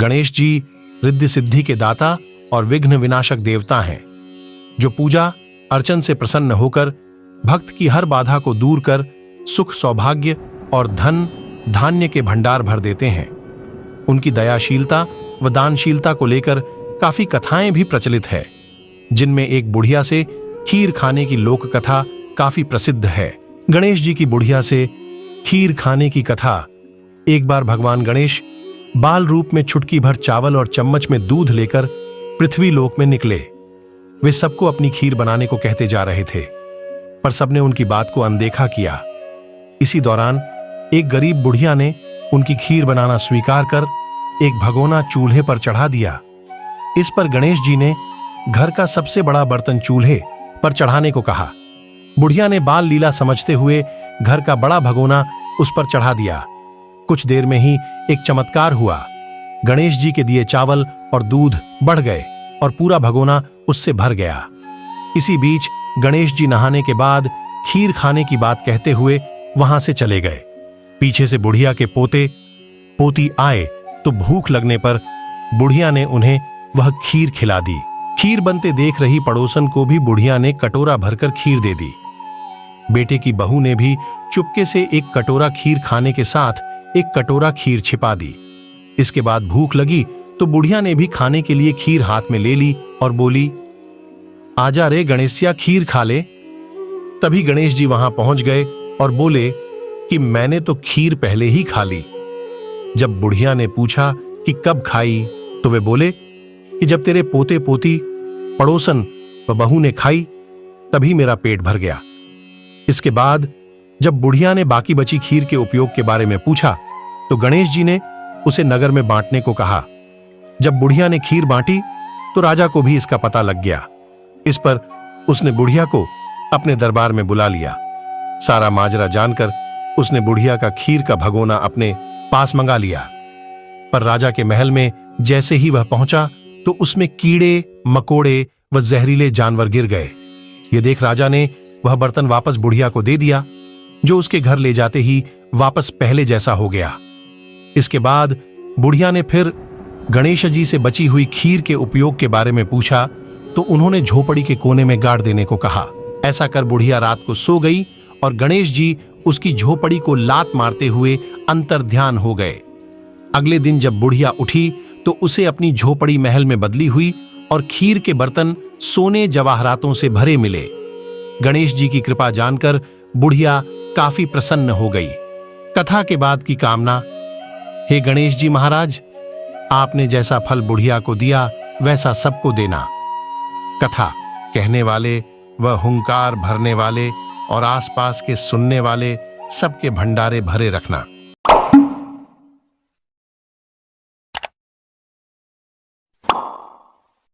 गणेश जी रिद्धि सिद्धि के दाता और विघ्न विनाशक देवता हैं, जो पूजा अर्चन से प्रसन्न होकर भक्त की हर बाधा को दूर कर सुख सौभाग्य और धन धान्य के भंडार भर देते हैं। उनकी दयाशीलता व दानशीलता को लेकर काफी कथाएं भी प्रचलित है, जिनमें एक बुढ़िया से खीर खाने की लोक कथा काफी प्रसिद्ध है। गणेश जी की बुढ़िया से खीर खाने की कथा। एक बार भगवान गणेश बाल रूप में चुटकी भर चावल और चम्मच में दूध लेकर पृथ्वी लोक में निकले। वे सबको अपनी खीर बनाने को कहते जा रहे थे, पर सबने उनकी बात को अनदेखा किया। इसी दौरान एक गरीब बुढ़िया ने उनकी खीर बनाना स्वीकार कर एक भगोना चूल्हे पर चढ़ा दिया। इस पर गणेश जी ने घर का सबसे बड़ा बर्तन चूल्हे पर चढ़ाने को कहा। बुढ़िया ने बाल लीला समझते हुए घर का बड़ा भगोना उस पर चढ़ा दिया। कुछ देर में ही एक चमत्कार हुआ। गणेश जी के दिए चावल और दूध बढ़ गए और पूरा भगोना उससे भर गया। इसी बीच गणेश जी नहाने के बाद खीर खाने की बात कहते हुए वहां से चले गए। पीछे से बुढ़िया के पोते पोती आए तो भूख लगने पर बुढ़िया ने उन्हें वह खीर खिला दी। खीर बनते देख रही पड़ोसन को भी बुढ़िया ने कटोरा भरकर खीर दे दी। बेटे की बहू ने भी चुपके से एक कटोरा खीर खाने के साथ एक कटोरा खीर छिपा दी। इसके बाद भूख लगी तो बुढ़िया ने भी खाने के लिए खीर हाथ में ले ली और बोली, आजा रे गणेशिया, खीर खा ले। तभी गणेश जी वहां पहुंच गए और बोले कि मैंने तो खीर पहले ही खा ली। जब बुढ़िया ने पूछा कि कब खाई, तो वे बोले कि जब तेरे पोते पोती पड़ोसन व बहू ने खाई तभी मेरा पेट भर गया। इसके बाद जब बुढ़िया ने बाकी बची खीर के उपयोग के बारे में पूछा तो गणेश जी ने उसे नगर में बांटने को कहा। जब बुढ़िया ने खीर बांटी तो राजा को भी इसका पता लग गया। इस पर उसने बुढ़िया को अपने दरबार में बुला लिया। सारा माजरा जानकर उसने बुढ़िया का खीर का भगोना अपने पास मंगा लिया। पर राजा के महल में जैसे ही वह पहुंचा तो उसमें कीड़े मकोड़े व जहरीले जानवर गिर गए। ये देख राजा ने वह बर्तन वापस बुढ़िया को दे दिया, जो उसके घर ले जाते ही वापस पहले जैसा हो गया। इसके बाद बुढ़िया ने फिर गणेश जी से बची हुई खीर के उपयोग के बारे में पूछा तो उन्होंने झोपड़ी के कोने में गाड़ देने को कहा। ऐसा कर बुढ़िया रात को सो गई और गणेश जी उसकी झोपड़ी को लात मारते हुए अंतर्ध्यान हो गए। अगले दिन जब बुढ़िया उठी तो उसे अपनी झोपड़ी महल में बदली हुई और खीर के बर्तन सोने जवाहरातों से भरे मिले। गणेश जी की कृपा जानकर बुढ़िया काफी प्रसन्न हो गई। कथा के बाद की कामना, हे गणेश जी महाराज, आपने जैसा फल बुढ़िया को दिया वैसा सबको देना। कथा कहने वाले व हुंकार भरने वाले और आसपास के सुनने वाले सबके भंडारे भरे रखना।